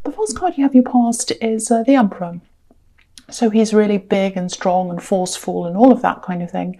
The first card you have your past is the Emperor. So he's really big and strong and forceful and all of that kind of thing.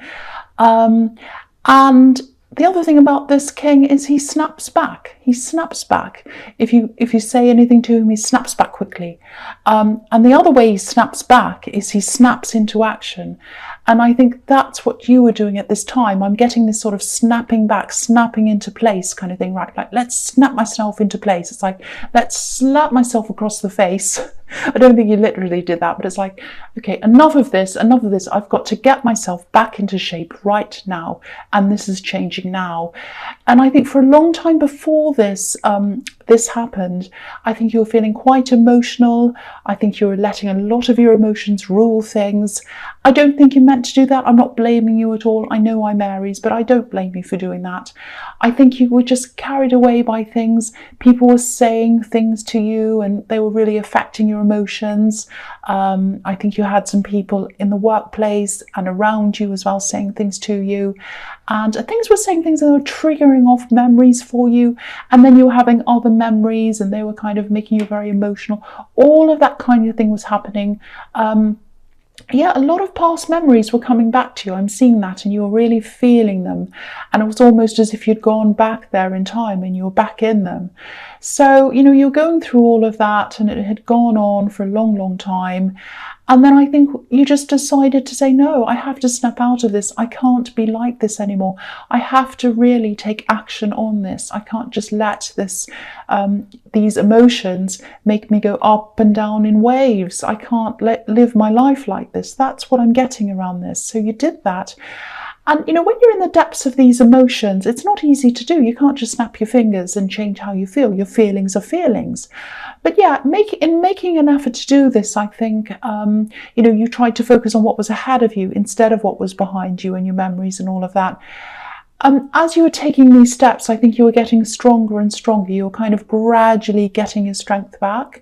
And the other thing about this king is he snaps back. He snaps back. If you say anything to him, he snaps back quickly. And the other way he snaps back is he snaps into action. And I think that's what you were doing at this time. I'm getting this sort of snapping back, snapping into place kind of thing, right? Like, let's snap myself into place. It's like, let's slap myself across the face. I don't think you literally did that, but it's like, okay, enough of this, enough of this. I've got to get myself back into shape right now. And this is changing now. And I think for a long time before this, this happened, I think you were feeling quite emotional. I think you were letting a lot of your emotions rule things. I don't think you meant to do that. I'm not blaming you at all. I know I'm Aries, but I don't blame you for doing that. I think you were just carried away by things. People were saying things to you and they were really affecting your emotions. I think you had some people in the workplace and around you as well saying things to you. And things were saying things that were triggering off memories for you. And then you were having other memories and they were kind of making you very emotional. All of that kind of thing was happening. Yeah, a lot of past memories were coming back to you. I'm seeing that and you were really feeling them. And it was almost as if you'd gone back there in time and you were back in them. So, you know, you're going through all of that and it had gone on for a long, long time. And then I think you just decided to say, no, I have to snap out of this. I can't be like this anymore. I have to really take action on this. I can't just let this, these emotions make me go up and down in waves. I can't live my life like this. That's what I'm getting around this. So you did that. And, you know, when you're in the depths of these emotions, it's not easy to do. You can't just snap your fingers and change how you feel. Your feelings are feelings. But yeah, in making an effort to do this, I think, you know, you tried to focus on what was ahead of you instead of what was behind you and your memories and all of that. As you were taking these steps, I think you were getting stronger and stronger. You were kind of gradually getting your strength back.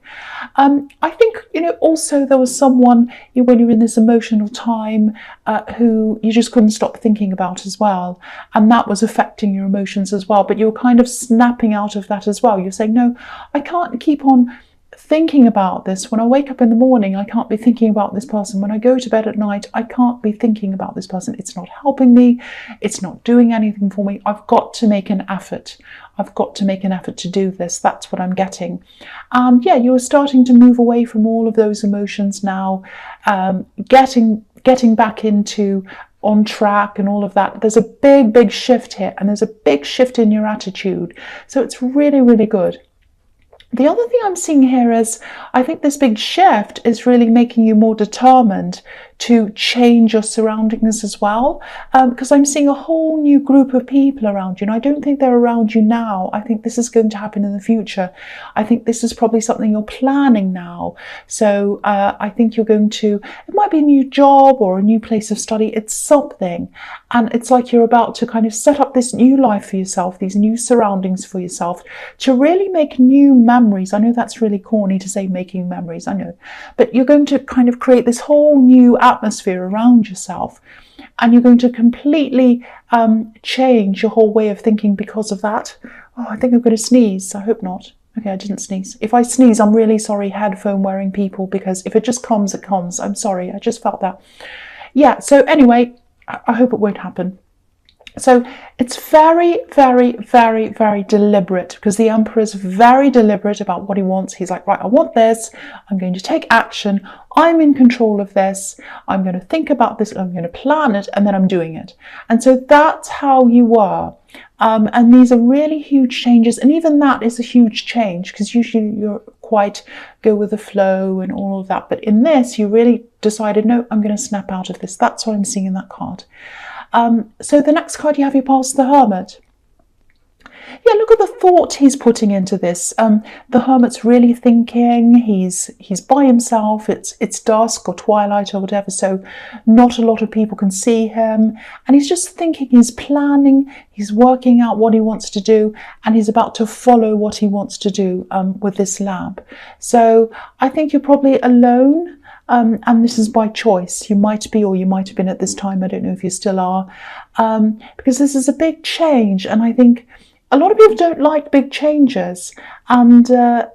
I think, you know, also there was someone, when you were in this emotional time, who you just couldn't stop thinking about as well. And that was affecting your emotions as well. But you were kind of snapping out of that as well. You're saying, no, I can't keep on thinking about this. When I wake up in the morning, I can't be thinking about this person. When I go to bed at night, I can't be thinking about this person. It's not helping me. It's not doing anything for me. I've got to make an effort. I've got to make an effort to do this. That's what I'm getting. Yeah, you're starting to move away from all of those emotions now, getting back into on track and all of that. There's a big, big shift here, and there's a big shift in your attitude. So it's really, really good. The other thing I'm seeing here is, I think this big shift is really making you more determined to change your surroundings as well, because I'm seeing a whole new group of people around you, and I don't think they're around you now. I think this is going to happen in the future. I think this is probably something you're planning now. So I think you're going to, it might be a new job or a new place of study. It's something, and it's like you're about to kind of set up this new life for yourself, these new surroundings for yourself, to really make new memories. I know that's really corny to say making memories, I know, but you're going to kind of create this whole new atmosphere around yourself, and you're going to completely change your whole way of thinking because of that. Oh, I think I'm going to sneeze. I hope not. Okay, I didn't sneeze. If I sneeze, I'm really sorry, headphone wearing people, because if it just comes, it comes. I'm sorry, I just felt that. Yeah, so anyway, I hope it won't happen. So it's very, very, very, very deliberate, because the Emperor is very deliberate about what he wants. He's like, right, I want this. I'm going to take action. I'm in control of this. I'm going to think about this. I'm going to plan it, and then I'm doing it. And so that's how you were. And these are really huge changes. And even that is a huge change, because usually you're quite go with the flow and all of that. But in this, you really decided, no, I'm going to snap out of this. That's what I'm seeing in that card. So the next card you have, your past, the Hermit. Yeah, look at the thought he's putting into this. The Hermit's really thinking. He's by himself. It's dusk or twilight or whatever, so not a lot of people can see him. And he's just thinking. He's planning. He's working out what he wants to do, and he's about to follow what he wants to do with this lab. So I think you're probably alone. And this is by choice. You might be, or you might have been at this time. I don't know if you still are, because this is a big change. And I think a lot of people don't like big changes, and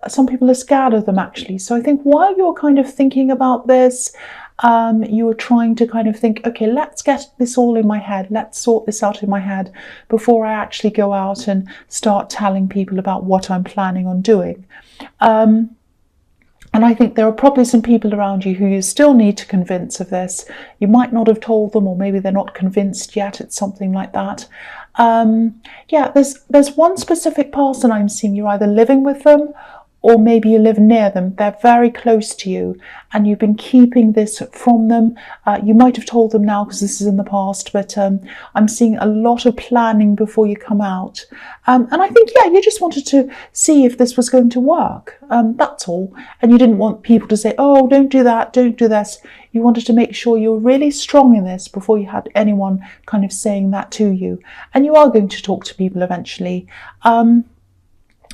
some people are scared of them actually. So I think while you're kind of thinking about this, you are trying to kind of think, okay, let's get this all in my head. Let's sort this out in my head before I actually go out and start telling people about what I'm planning on doing. And I think there are probably some people around you who you still need to convince of this. You might not have told them, or maybe they're not convinced yet. It's something like that. Yeah, there's one specific person I'm seeing. You're either living with them, or maybe you live near them. They're very close to you, and you've been keeping this from them. You might have told them now because this is in the past, but I'm seeing a lot of planning before you come out. And I think, yeah, you just wanted to see if this was going to work. That's all. And you didn't want people to say, oh, don't do that, don't do this. You wanted to make sure you're really strong in this before you had anyone kind of saying that to you. And you are going to talk to people eventually.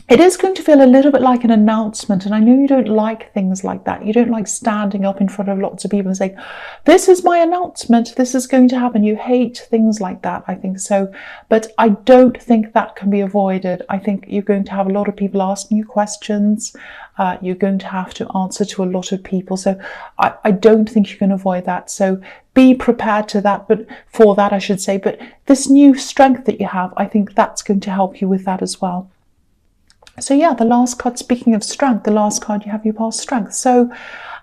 It is going to feel a little bit like an announcement, and I know you don't like things like that. You don't like standing up in front of lots of people and saying, this is my announcement, this is going to happen. You hate things like that, I think so. But I don't think that can be avoided. I think you're going to have a lot of people asking you questions. You're going to have to answer to a lot of people. So I don't think you can avoid that. So be prepared to that, but for that, I should say. But this new strength that you have, I think that's going to help you with that as well. So yeah, the last card, speaking of strength, the last card you have your past strength. So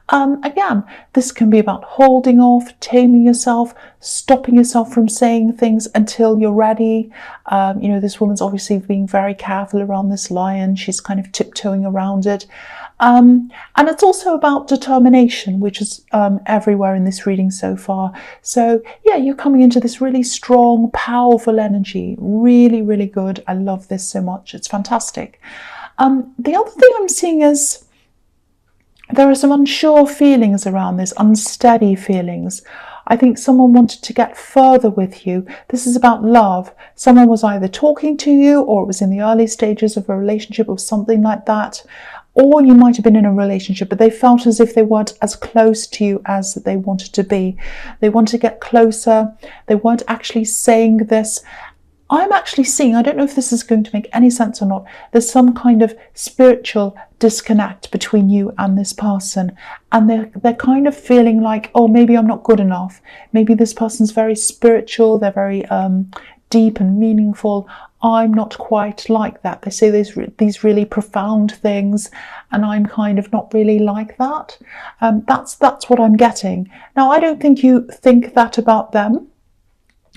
again, this can be about holding off, taming yourself, stopping yourself from saying things until you're ready. You know, this woman's obviously being very careful around this lion. She's kind of tiptoeing around it. And it's also about determination, which is everywhere in this reading so far. So yeah, you're coming into this really strong, powerful energy. Really, really good. I love this so much. It's fantastic. The other thing I'm seeing is there are some unsure feelings around this, unsteady feelings. I think someone wanted to get further with you. This is about love. Someone was either talking to you, or it was in the early stages of a relationship or something like that. Or you might have been in a relationship, but they felt as if they weren't as close to you as they wanted to be. They wanted to get closer. They weren't actually saying this. I'm actually seeing, I don't know if this is going to make any sense or not, there's some kind of spiritual disconnect between you and this person. And they're kind of feeling like, oh, maybe I'm not good enough. Maybe this person's very spiritual. They're very deep and meaningful. I'm not quite like that. They say these really profound things, and I'm kind of not really like that. That's what I'm getting. Now, I don't think you think that about them.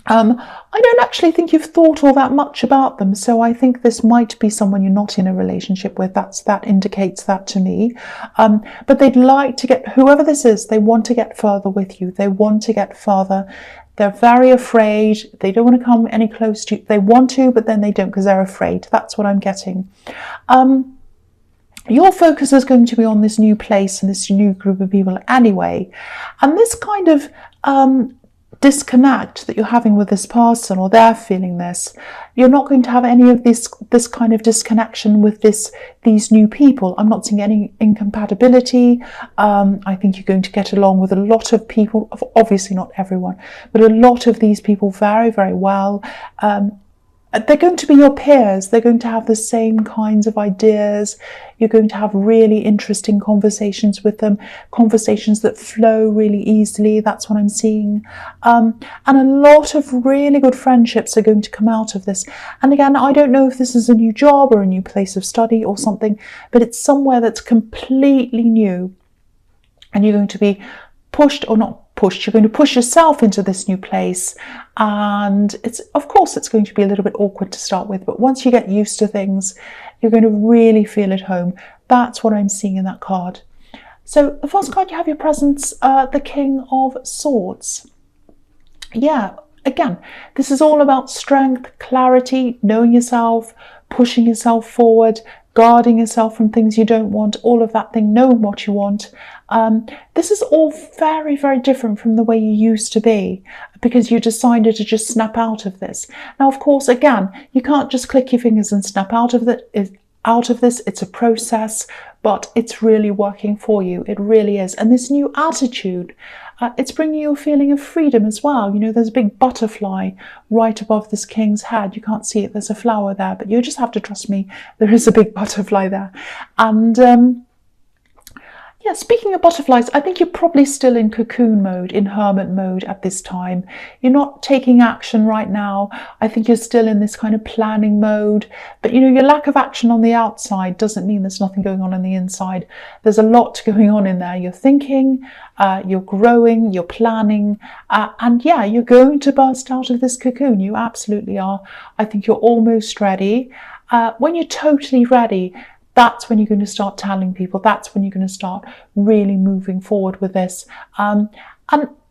I don't actually think you've thought all that much about them, so I think this might be someone you're not in a relationship with. That indicates that to me. But they'd like to get, whoever this is, they want to get further with you. They want to get further. They're very afraid. They don't want to come any close to you. They want to, but then they don't because they're afraid. That's what I'm getting. Your focus is going to be on this new place and this new group of people anyway. And this kind of disconnect that you're having with this person, or they're feeling this, you're not going to have any of this kind of disconnection with these new people. I'm not seeing any incompatibility. I think you're going to get along with a lot of people, obviously not everyone, but a lot of these people very, very well. They're going to be your peers. They're going to have the same kinds of ideas. You're going to have really interesting conversations with them, conversations that flow really easily. That's what I'm seeing. And a lot of really good friendships are going to come out of this. And again, I don't know if this is a new job or a new place of study or something, but it's somewhere that's completely new. And you're going to be pushed, or not pushed, you're going to push yourself into this new place, and of course it's going to be a little bit awkward to start with, but once you get used to things, you're going to really feel at home. That's what I'm seeing in that card. So the first card you have your presence, the King of Swords. Yeah, again, this is all about strength, clarity, knowing yourself, pushing yourself forward, guarding yourself from things you don't want, all of that thing, knowing what you want. This is all very, very different from the way you used to be, because you decided to just snap out of this. Now, of course, again, you can't just click your fingers and snap out of this. It's a process, but it's really working for you. It really is. And this new attitude, It's bringing you a feeling of freedom as well. You know, there's a big butterfly right above this king's head. You can't see it, there's a flower there, but you just have to trust me, there is a big butterfly there. And yeah, speaking of butterflies, I think you're probably still in cocoon mode, in hermit mode at this time. You're not taking action right now. I think you're still in this kind of planning mode. But, you know, your lack of action on the outside doesn't mean there's nothing going on the inside. There's a lot going on in there. You're thinking, you're growing, you're planning, and yeah, you're going to burst out of this cocoon. You absolutely are. I think you're almost ready. When you're totally ready, that's when you're going to start telling people. That's when you're going to start really moving forward with this. And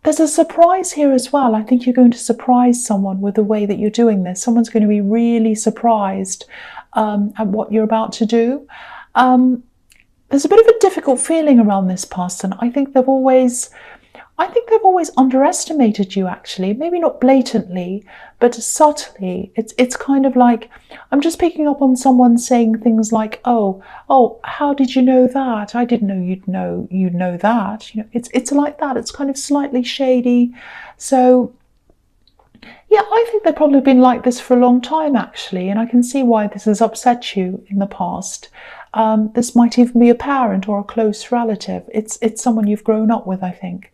there's a surprise here as well. I think you're going to surprise someone with the way that you're doing this. Someone's going to be really surprised at what you're about to do. There's a bit of a difficult feeling around this person. I think they've always underestimated you, actually. Maybe not blatantly, but subtly. It's kind of like, I'm just picking up on someone saying things like, oh, how did you know that? I didn't know you'd know that. You know, it's like that. It's kind of slightly shady. So yeah, I think they've probably been like this for a long time, actually, and I can see why this has upset you in the past. This might even be a parent or a close relative. It's someone you've grown up with, I think.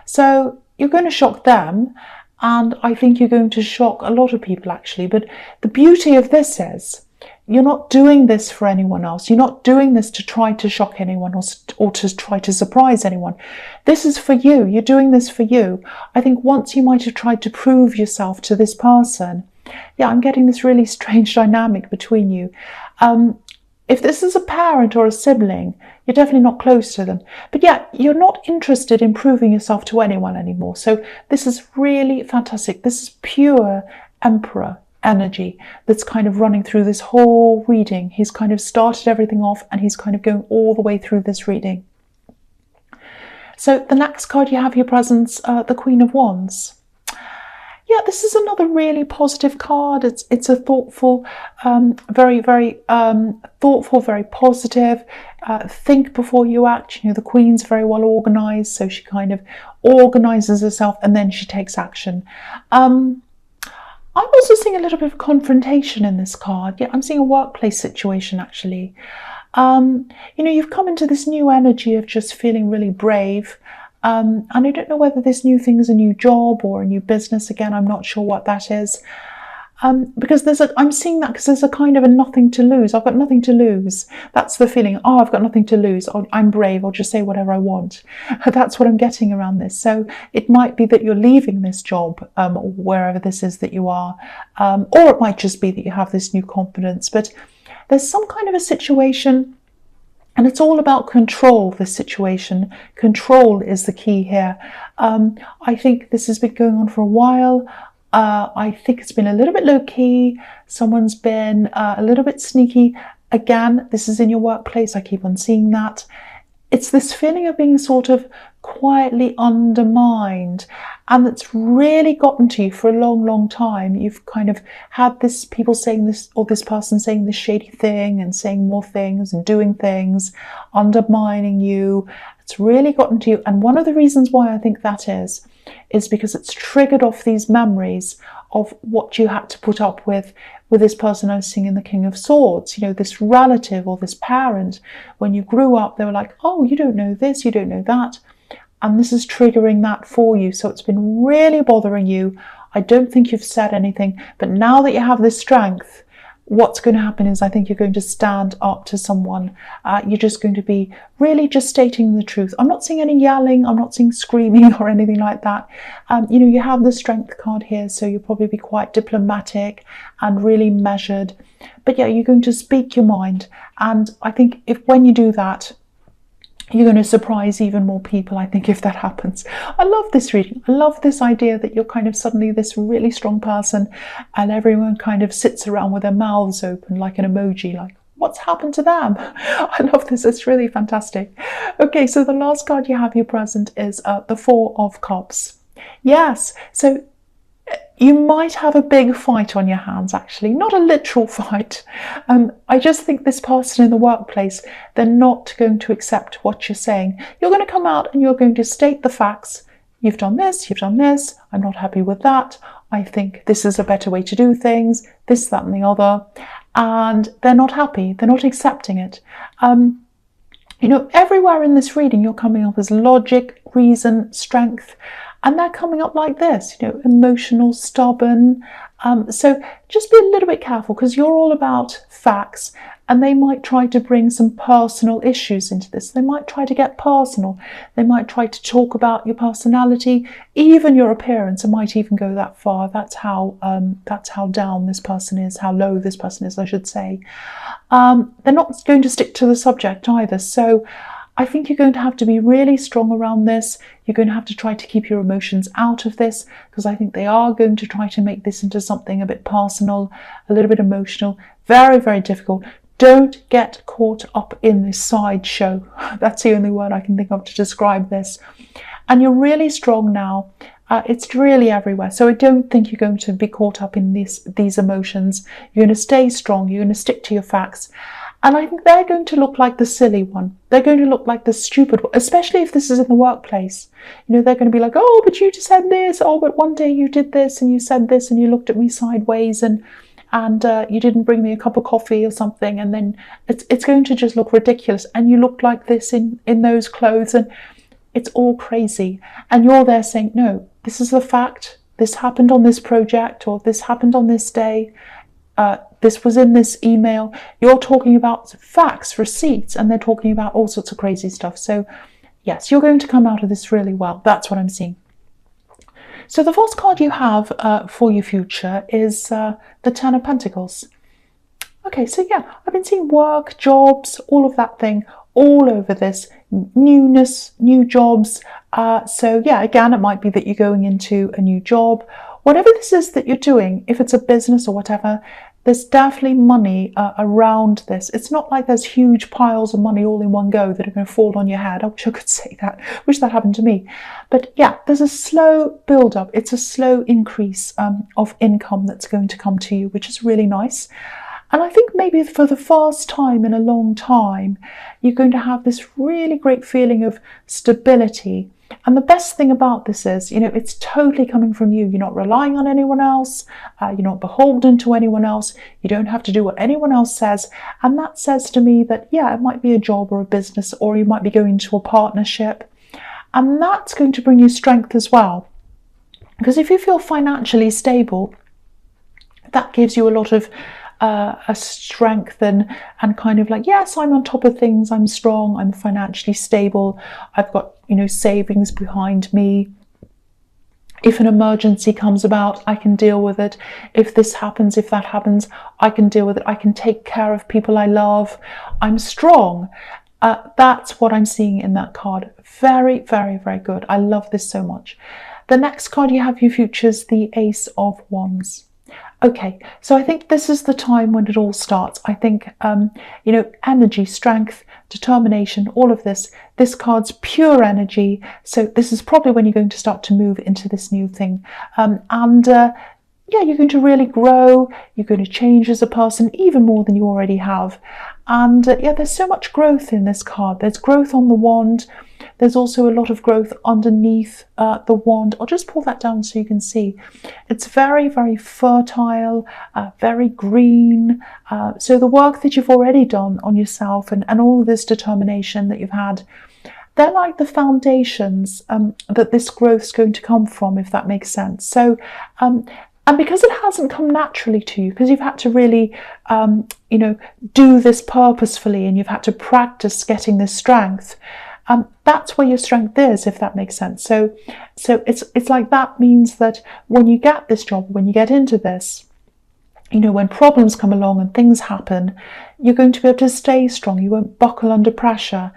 So you're going to shock them, and I think you're going to shock a lot of people, actually. But the beauty of this is you're not doing this for anyone else. You're not doing this to try to shock anyone or to try to surprise anyone. This is for you. You're doing this for you. I think once you might have tried to prove yourself to this person, yeah, I'm getting this really strange dynamic between you. If this is a parent or a sibling, you're definitely not close to them. But yeah, you're not interested in proving yourself to anyone anymore. So this is really fantastic. This is pure Emperor energy that's kind of running through this whole reading. He's kind of started everything off, and he's kind of going all the way through this reading. So the next card you have here presents the Queen of Wands. Yeah, this is another really positive card. It's a thoughtful, very thoughtful, very positive. Think before you act. You know, the Queen's very well organised, so she kind of organises herself and then she takes action. I'm also seeing a little bit of confrontation in this card. Yeah, I'm seeing a workplace situation, actually. You know, you've come into this new energy of just feeling really brave. And I don't know whether this new thing is a new job or a new business. Again, I'm not sure what that is. Because I'm seeing that because there's a kind of a nothing to lose. I've got nothing to lose. That's the feeling. Oh, I've got nothing to lose. I'm brave. I'll just say whatever I want. That's what I'm getting around this. So it might be that you're leaving this job, wherever this is that you are. Or it might just be that you have this new confidence. But there's some kind of a situation. And it's all about control, this situation. Control is the key here. I think this has been going on for a while. I think it's been a little bit low-key. Someone's been a little bit sneaky. Again, this is in your workplace. I keep on seeing that. It's this feeling of being sort of quietly undermined, and that's really gotten to you for a long, long time. You've kind of had this people saying this, or this person saying this shady thing and saying more things and doing things, undermining you. It's really gotten to you. And one of the reasons why I think that is because it's triggered off these memories of what you had to put up with this person I was seeing in the King of Swords, you know, this relative or this parent. When you grew up, they were like, oh, you don't know this, you don't know that. And this is triggering that for you. So it's been really bothering you. I don't think you've said anything, but now that you have this strength, what's going to happen is I think you're going to stand up to someone. You're just going to be really just stating the truth. I'm not seeing any yelling. I'm not seeing screaming or anything like that. You know, you have the strength card here, so you'll probably be quite diplomatic and really measured. But yeah, you're going to speak your mind. And I think when you do that, you're going to surprise even more people, I think, if that happens. I love this reading. I love this idea that you're kind of suddenly this really strong person and everyone kind of sits around with their mouths open like an emoji, like, what's happened to them? I love this. It's really fantastic. Okay, so the last card you have here present is the Four of Cups. Yes, so you might have a big fight on your hands, actually, not a literal fight. I just think this person in the workplace, they're not going to accept what you're saying. You're going to come out and you're going to state the facts. you've done this, I'm not happy with that, I think this is a better way to do things, this, that and the other, and they're not happy, they're not accepting it. Everywhere in this reading you're coming up as logic, reason, strength, and they're coming up like this, emotional, stubborn. So just be a little bit careful, because you're all about facts, and they might try to bring some personal issues into this. They might try to get personal. They might try to talk about your personality, even your appearance. It might even go that far. That's how down this person is, how low this person is, I should say. They're not going to stick to the subject either. So I think you're going to have to be really strong around this. You're going to have to try to keep your emotions out of this, because I think they are going to try to make this into something a bit personal, a little bit emotional. Very, very difficult. Don't get caught up in this sideshow. That's the only word I can think of to describe this. And you're really strong now. It's really everywhere. So I don't think you're going to be caught up in these emotions. You're going to stay strong. You're going to stick to your facts. And I think they're going to look like the silly one. They're going to look like the stupid one, especially if this is in the workplace. They're going to be like, oh, but you just said this. Oh, but one day you did this and you said this and you looked at me sideways and you didn't bring me a cup of coffee or something. And then it's going to just look ridiculous. And you look like this in those clothes, and it's all crazy. And you're there saying, no, this is the fact. This happened on this project, or this happened on this day. This was in this email. You're talking about facts, receipts, and they're talking about all sorts of crazy stuff. So yes, you're going to come out of this really well. That's what I'm seeing. So the first card you have for your future is the Ten of Pentacles. Okay, so yeah, I've been seeing work, jobs, all of that thing all over this. Newness, new jobs. So yeah, again, it might be that you're going into a new job. Whatever this is that you're doing, if it's a business or whatever, there's definitely money around this. It's not like there's huge piles of money all in one go that are going to fall on your head. I wish I could say that. I wish that happened to me. But yeah, there's a slow build up. It's a slow increase of income that's going to come to you, which is really nice. And I think maybe for the first time in a long time, you're going to have this really great feeling of stability. And the best thing about this is, it's totally coming from you. You're not relying on anyone else. You're not beholden to anyone else. You don't have to do what anyone else says. And that says to me that, yeah, it might be a job or a business, or you might be going into a partnership. And that's going to bring you strength as well. Because if you feel financially stable, that gives you a lot of a strength and kind of like, yes, I'm on top of things, I'm strong, I'm financially stable, I've got savings behind me. If an emergency comes about, I can deal with it. If this happens, if that happens, I can deal with it. I can take care of people I love. I'm strong. That's what I'm seeing in that card. Very, very, very good. I love this so much. The next card you have your future is the Ace of Wands. Okay, so I think this is the time when it all starts. I think, energy, strength, determination, all of this. This card's pure energy. So this is probably when you're going to start to move into this new thing. Yeah, you're going to really grow. You're going to change as a person, even more than you already have. And yeah, there's so much growth in this card. There's growth on the wand. There's also a lot of growth underneath the wand. I'll just pull that down so you can see. It's very, very fertile, very green. So the work that you've already done on yourself and all of this determination that you've had, they're like the foundations that this growth's going to come from, if that makes sense. So, and because it hasn't come naturally to you, because you've had to really, do this purposefully, and you've had to practice getting this strength, that's where your strength is, if that makes sense. So it's like that means that when you get this job, when you get into this, when problems come along and things happen, you're going to be able to stay strong. You won't buckle under pressure.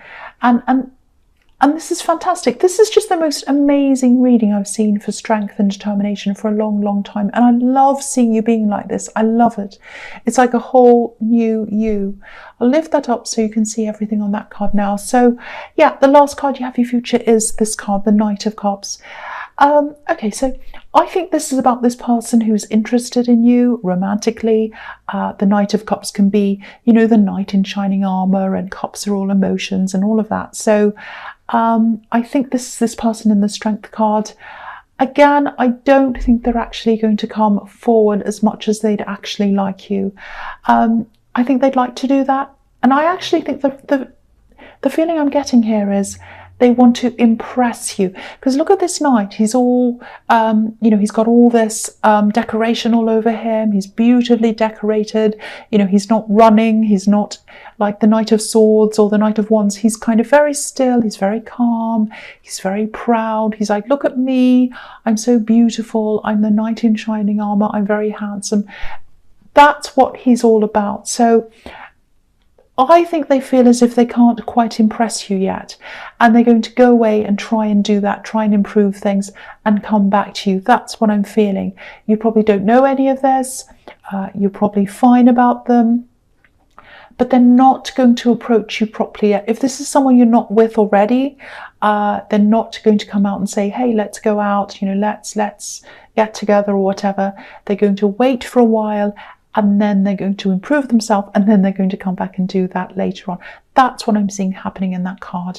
And this is fantastic. This is just the most amazing reading I've seen for strength and determination for a long, long time. And I love seeing you being like this. I love it. It's like a whole new you. I'll lift that up so you can see everything on that card now. So yeah, the last card you have for your future is this card, the Knight of Cups. Okay, so I think this is about this person who's interested in you romantically. The Knight of Cups can be, the knight in shining armor, and cups are all emotions and all of that. So I think this person in the Strength card, again, I don't think they're actually going to come forward as much as they'd actually like you. I think they'd like to do that. And I actually think the feeling I'm getting here is they want to impress you. Because look at this knight. He's all, he's got all this decoration all over him. He's beautifully decorated. He's not running. He's not like the Knight of Swords or the Knight of Wands. He's kind of very still. He's very calm. He's very proud. He's like, look at me. I'm so beautiful. I'm the knight in shining armor. I'm very handsome. That's what he's all about. So I think they feel as if they can't quite impress you yet, and they're going to go away and try and do that, try and improve things and come back to you. That's what I'm feeling. You probably don't know any of this. You're probably fine about them, but they're not going to approach you properly yet. If this is someone you're not with already, they're not going to come out and say, hey, let's go out, let's get together or whatever. They're going to wait for a while, and then they're going to improve themselves, and then they're going to come back and do that later on. That's what I'm seeing happening in that card.